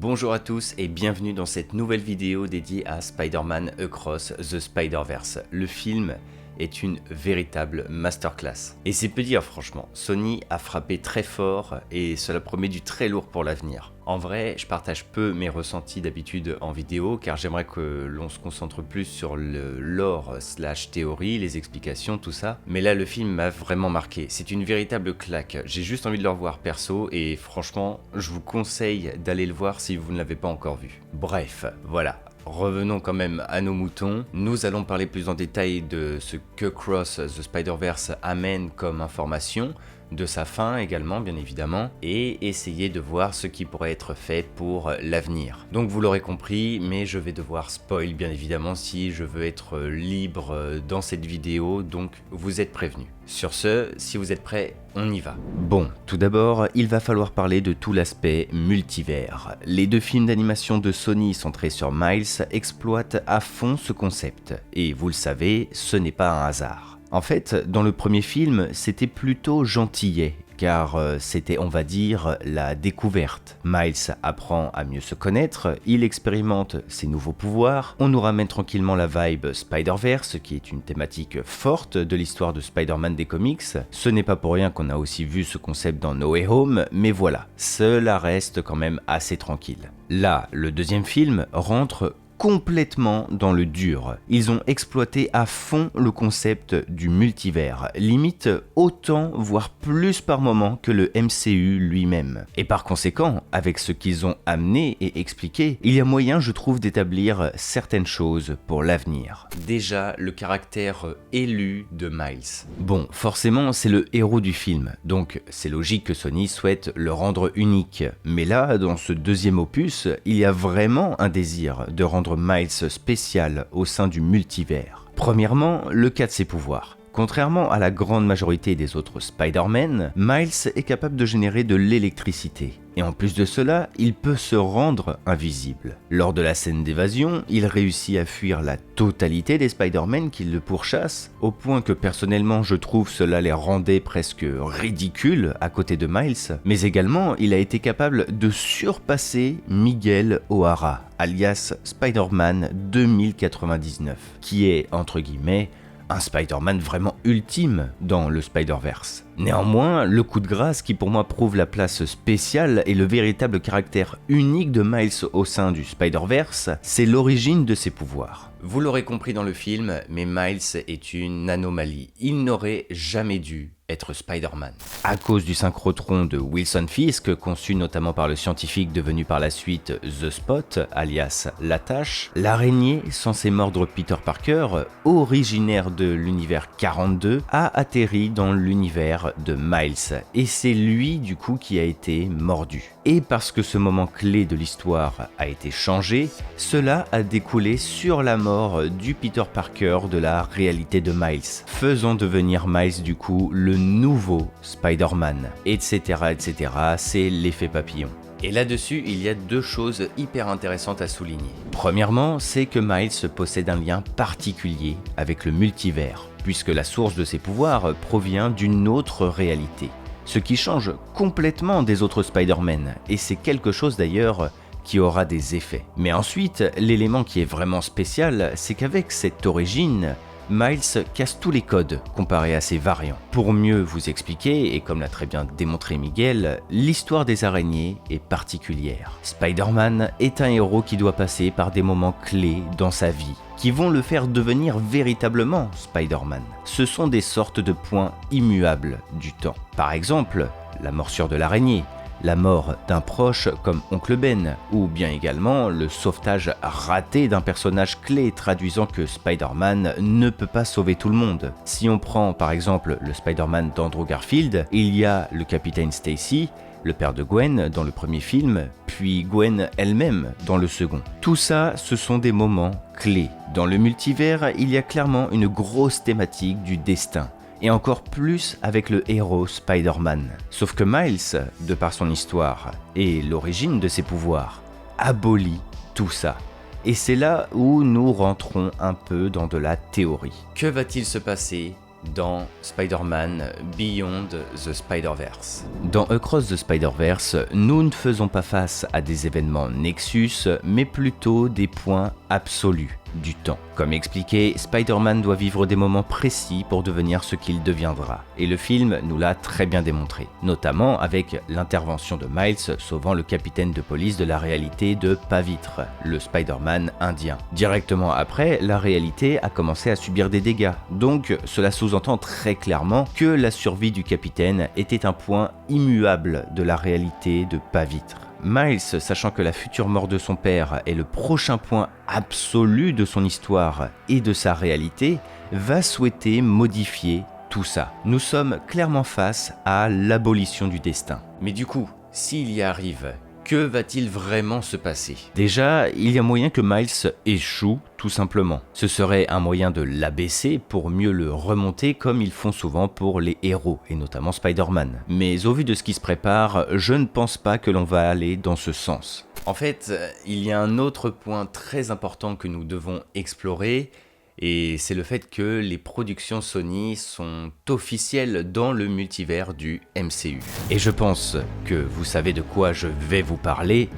Bonjour à tous et bienvenue dans cette nouvelle vidéo dédiée à Spider-Man Across the Spider-Verse. Le film est une véritable masterclass. Et c'est peu dire franchement, Sony a frappé très fort et cela promet du très lourd pour l'avenir. En vrai, je partage peu mes ressentis d'habitude en vidéo car j'aimerais que l'on se concentre plus sur le lore / théorie, les explications, tout ça. Mais là, le film m'a vraiment marqué. C'est une véritable claque. J'ai juste envie de le revoir perso et franchement, je vous conseille d'aller le voir si vous ne l'avez pas encore vu. Bref, voilà. Revenons quand même à nos moutons. Nous allons parler plus en détail de ce que Across the Spider-Verse amène comme information, de sa fin également bien évidemment, et essayer de voir ce qui pourrait être fait pour l'avenir. Donc vous l'aurez compris, mais je vais devoir spoil bien évidemment si je veux être libre dans cette vidéo, donc vous êtes prévenus. Sur ce, si vous êtes prêts, on y va. Bon, tout d'abord, il va falloir parler de tout l'aspect multivers. Les deux films d'animation de Sony centrés sur Miles exploitent à fond ce concept, et vous le savez, ce n'est pas un hasard. En fait, dans le premier film, c'était plutôt gentillet, car c'était, on va dire, la découverte. Miles apprend à mieux se connaître, il expérimente ses nouveaux pouvoirs, on nous ramène tranquillement la vibe Spider-Verse, qui est une thématique forte de l'histoire de Spider-Man des comics. Ce n'est pas pour rien qu'on a aussi vu ce concept dans No Way Home, mais voilà, cela reste quand même assez tranquille. Là, le deuxième film rentre complètement dans le dur. Ils ont exploité à fond le concept du multivers, limite autant voire plus par moment que le MCU lui-même. Et par conséquent, avec ce qu'ils ont amené et expliqué, il y a moyen, je trouve, d'établir certaines choses pour l'avenir. Déjà, le caractère élu de Miles. Bon, forcément, c'est le héros du film, donc c'est logique que Sony souhaite le rendre unique. Mais là, dans ce deuxième opus, il y a vraiment un désir de rendre Miles spécial au sein du multivers. Premièrement, le cas de ses pouvoirs. Contrairement à la grande majorité des autres Spider-Man, Miles est capable de générer de l'électricité. Et en plus de cela, il peut se rendre invisible. Lors de la scène d'évasion, il réussit à fuir la totalité des Spider-Man qui le pourchassent, au point que personnellement je trouve cela les rendait presque ridicules à côté de Miles, mais également il a été capable de surpasser Miguel O'Hara, alias Spider-Man 2099, qui est, entre guillemets, un Spider-Man vraiment ultime dans le Spider-Verse. Néanmoins, le coup de grâce qui pour moi prouve la place spéciale et le véritable caractère unique de Miles au sein du Spider-Verse, c'est l'origine de ses pouvoirs. Vous l'aurez compris dans le film, mais Miles est une anomalie. Il n'aurait jamais dû être Spider-Man. À cause du synchrotron de Wilson Fisk, conçu notamment par le scientifique devenu par la suite The Spot, alias L'Attache, l'araignée censée mordre Peter Parker, originaire de l'univers 42, a atterri dans l'univers de Miles, et c'est lui du coup qui a été mordu. Et parce que ce moment clé de l'histoire a été changé, cela a découlé sur la mort du Peter Parker de la réalité de Miles, faisant devenir Miles du coup le nouveau Spider-Man, etc. etc. C'est l'effet papillon. Et là-dessus, il y a deux choses hyper intéressantes à souligner. Premièrement, c'est que Miles possède un lien particulier avec le multivers, puisque la source de ses pouvoirs provient d'une autre réalité. Ce qui change complètement des autres Spider-Man, et c'est quelque chose d'ailleurs qui aura des effets. Mais ensuite, l'élément qui est vraiment spécial, c'est qu'avec cette origine, Miles casse tous les codes comparé à ses variants. Pour mieux vous expliquer, et comme l'a très bien démontré Miguel, l'histoire des araignées est particulière. Spider-Man est un héros qui doit passer par des moments clés dans sa vie, qui vont le faire devenir véritablement Spider-Man. Ce sont des sortes de points immuables du temps. Par exemple, la morsure de l'araignée, la mort d'un proche comme Oncle Ben, ou bien également le sauvetage raté d'un personnage clé traduisant que Spider-Man ne peut pas sauver tout le monde. Si on prend par exemple le Spider-Man d'Andrew Garfield, il y a le capitaine Stacy, le père de Gwen dans le premier film, puis Gwen elle-même dans le second. Tout ça, ce sont des moments clés. Dans le multivers, il y a clairement une grosse thématique du destin, et encore plus avec le héros Spider-Man. Sauf que Miles, de par son histoire et l'origine de ses pouvoirs, abolit tout ça. Et c'est là où nous rentrons un peu dans de la théorie. Que va-t-il se passer dans Spider-Man Beyond the Spider-Verse. Dans Across the Spider-Verse, nous ne faisons pas face à des événements Nexus, mais plutôt des points absolus du temps. Comme expliqué, Spider-Man doit vivre des moments précis pour devenir ce qu'il deviendra, et le film nous l'a très bien démontré, notamment avec l'intervention de Miles sauvant le capitaine de police de la réalité de Pavitre, le Spider-Man indien. Directement après, la réalité a commencé à subir des dégâts, donc cela sous-entend très clairement que la survie du capitaine était un point immuable de la réalité de Pavitre. Miles, sachant que la future mort de son père est le prochain point absolu de son histoire et de sa réalité, va souhaiter modifier tout ça. Nous sommes clairement face à l'abolition du destin. Mais du coup, s'il y arrive, que va-t-il vraiment se passer? Déjà, il y a moyen que Miles échoue, tout simplement. Ce serait un moyen de l'abaisser pour mieux le remonter comme ils font souvent pour les héros, et notamment Spider-Man. Mais au vu de ce qui se prépare, je ne pense pas que l'on va aller dans ce sens. En fait, il y a un autre point très important que nous devons explorer, et c'est le fait que les productions Sony sont officielles dans le multivers du MCU. Et je pense que vous savez de quoi je vais vous parler.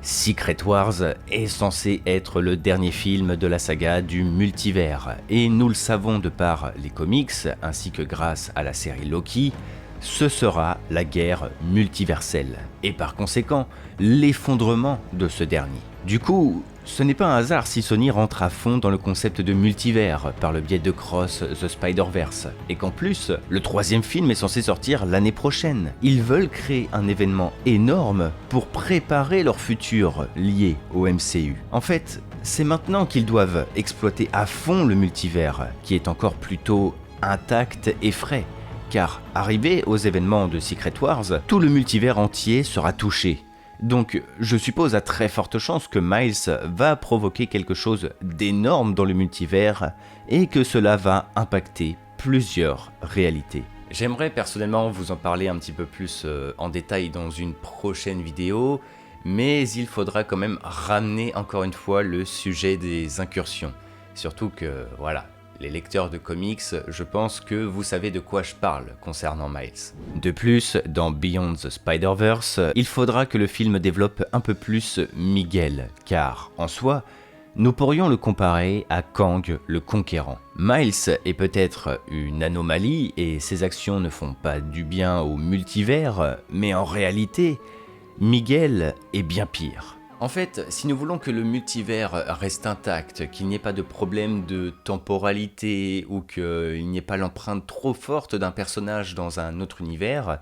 Secret Wars est censé être le dernier film de la saga du multivers, et nous le savons de par les comics, ainsi que grâce à la série Loki, ce sera la guerre multiverselle, et par conséquent, l'effondrement de ce dernier. Du coup, ce n'est pas un hasard si Sony rentre à fond dans le concept de multivers par le biais de Across the Spider-Verse, et qu'en plus, le troisième film est censé sortir l'année prochaine. Ils veulent créer un événement énorme pour préparer leur futur lié au MCU. En fait, c'est maintenant qu'ils doivent exploiter à fond le multivers, qui est encore plutôt intact et frais. Car arrivé aux événements de Secret Wars, tout le multivers entier sera touché. Donc je suppose à très forte chance que Miles va provoquer quelque chose d'énorme dans le multivers et que cela va impacter plusieurs réalités. J'aimerais personnellement vous en parler un petit peu plus en détail dans une prochaine vidéo, mais il faudra quand même ramener encore une fois le sujet des incursions. Surtout que voilà, les lecteurs de comics, je pense que vous savez de quoi je parle concernant Miles. De plus, dans Beyond the Spider-Verse, il faudra que le film développe un peu plus Miguel, car en soi, nous pourrions le comparer à Kang le Conquérant. Miles est peut-être une anomalie et ses actions ne font pas du bien au multivers, mais en réalité, Miguel est bien pire. En fait, si nous voulons que le multivers reste intact, qu'il n'y ait pas de problème de temporalité ou qu'il n'y ait pas l'empreinte trop forte d'un personnage dans un autre univers,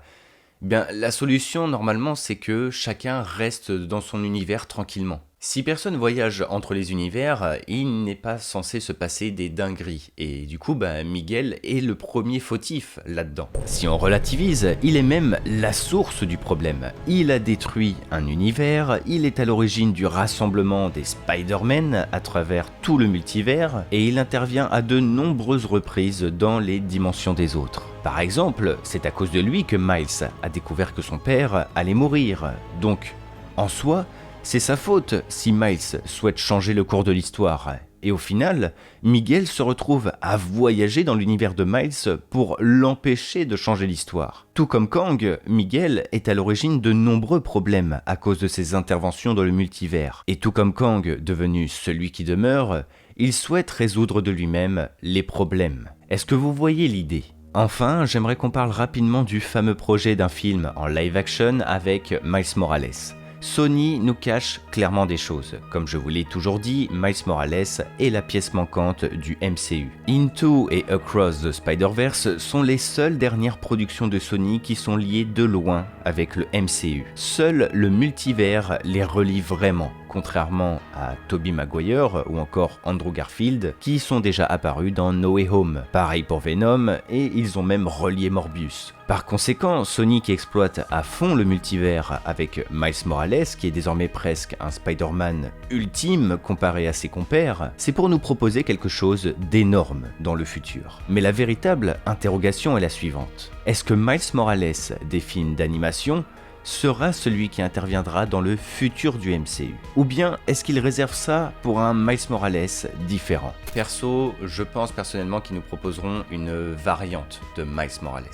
bien la solution normalement c'est que chacun reste dans son univers tranquillement. Si personne voyage entre les univers, il n'est pas censé se passer des dingueries, et du coup Miguel est le premier fautif là-dedans. Si on relativise, il est même la source du problème. Il a détruit un univers, il est à l'origine du rassemblement des Spider-Man à travers tout le multivers, et il intervient à de nombreuses reprises dans les dimensions des autres. Par exemple, c'est à cause de lui que Miles a découvert que son père allait mourir, donc en soi, c'est sa faute si Miles souhaite changer le cours de l'histoire. Et au final, Miguel se retrouve à voyager dans l'univers de Miles pour l'empêcher de changer l'histoire. Tout comme Kang, Miguel est à l'origine de nombreux problèmes à cause de ses interventions dans le multivers. Et tout comme Kang, devenu celui qui demeure, il souhaite résoudre de lui-même les problèmes. Est-ce que vous voyez l'idée ? Enfin, j'aimerais qu'on parle rapidement du fameux projet d'un film en live action avec Miles Morales. Sony nous cache clairement des choses. Comme je vous l'ai toujours dit, Miles Morales est la pièce manquante du MCU. Into et Across the Spider-Verse sont les seules dernières productions de Sony qui sont liées de loin avec le MCU. Seul le multivers les relie vraiment, contrairement à Tobey Maguire ou encore Andrew Garfield qui sont déjà apparus dans No Way Home. Pareil pour Venom et ils ont même relié Morbius. Par conséquent, Sony qui exploite à fond le multivers avec Miles Morales, qui est désormais presque un Spider-Man ultime comparé à ses compères, c'est pour nous proposer quelque chose d'énorme dans le futur. Mais la véritable interrogation est la suivante. Est-ce que Miles Morales des films d'animation sera celui qui interviendra dans le futur du MCU? Ou bien est-ce qu'il réserve ça pour un Miles Morales différent? Perso, je pense personnellement qu'ils nous proposeront une variante de Miles Morales.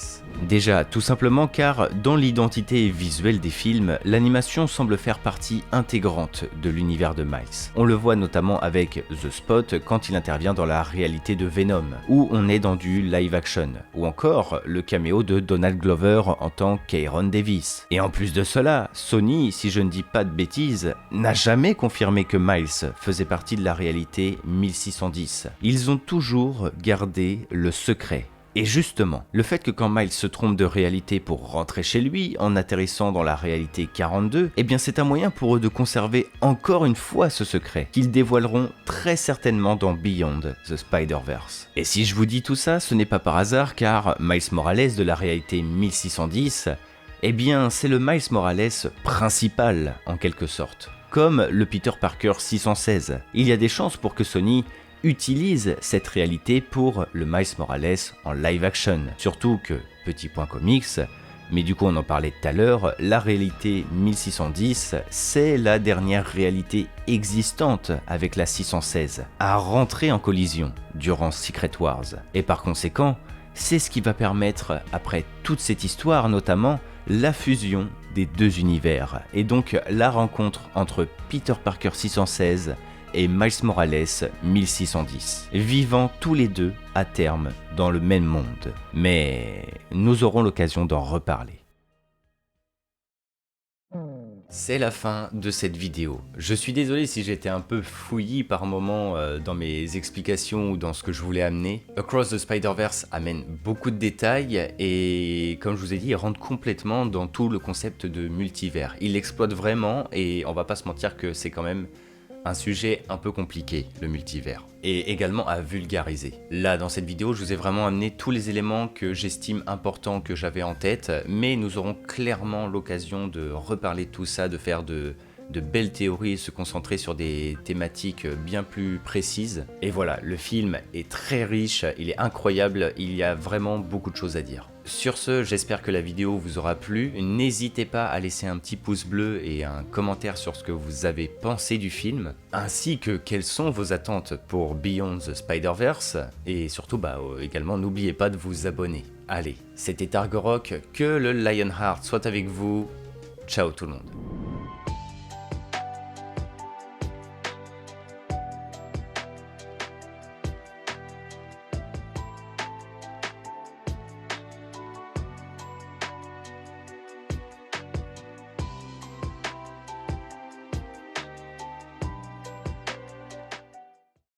Déjà, tout simplement car dans l'identité visuelle des films, l'animation semble faire partie intégrante de l'univers de Miles. On le voit notamment avec The Spot quand il intervient dans la réalité de Venom, où on est dans du live action, ou encore le caméo de Donald Glover en tant qu'Aaron Davis. Et en plus de cela, Sony, si je ne dis pas de bêtises, n'a jamais confirmé que Miles faisait partie de la réalité 1610. Ils ont toujours gardé le secret. Et justement, le fait que quand Miles se trompe de réalité pour rentrer chez lui en atterrissant dans la réalité 42, eh bien c'est un moyen pour eux de conserver encore une fois ce secret, qu'ils dévoileront très certainement dans Beyond the Spider-Verse. Et si je vous dis tout ça, ce n'est pas par hasard car Miles Morales de la réalité 1610, eh bien c'est le Miles Morales principal en quelque sorte. Comme le Peter Parker 616, il y a des chances pour que Sony utilise cette réalité pour le Miles Morales en live action. Surtout que, petit point comics, mais du coup on en parlait tout à l'heure, la réalité 1610, c'est la dernière réalité existante avec la 616, à rentrer en collision durant Secret Wars. Et par conséquent, c'est ce qui va permettre, après toute cette histoire notamment, la fusion des deux univers, et donc la rencontre entre Peter Parker 616 et Miles Morales 1610, vivant tous les deux à terme dans le même monde. Mais nous aurons l'occasion d'en reparler. C'est la fin de cette vidéo. Je suis désolé si j'étais un peu fouillis par moments dans mes explications ou dans ce que je voulais amener. Across the Spider-Verse amène beaucoup de détails et comme je vous ai dit, il rentre complètement dans tout le concept de multivers. Il l'exploite vraiment et on va pas se mentir que c'est quand même un sujet un peu compliqué, le multivers, et également à vulgariser. Là, dans cette vidéo, je vous ai vraiment amené tous les éléments que j'estime importants que j'avais en tête, mais nous aurons clairement l'occasion de reparler de tout ça, de faire de belles théories et se concentrer sur des thématiques bien plus précises. Et voilà, le film est très riche, il est incroyable, il y a vraiment beaucoup de choses à dire. Sur ce, j'espère que la vidéo vous aura plu. N'hésitez pas à laisser un petit pouce bleu et un commentaire sur ce que vous avez pensé du film, ainsi que quelles sont vos attentes pour Beyond the Spider-Verse, et surtout également n'oubliez pas de vous abonner. Allez, c'était Argorock, que le Lionheart soit avec vous, ciao tout le monde.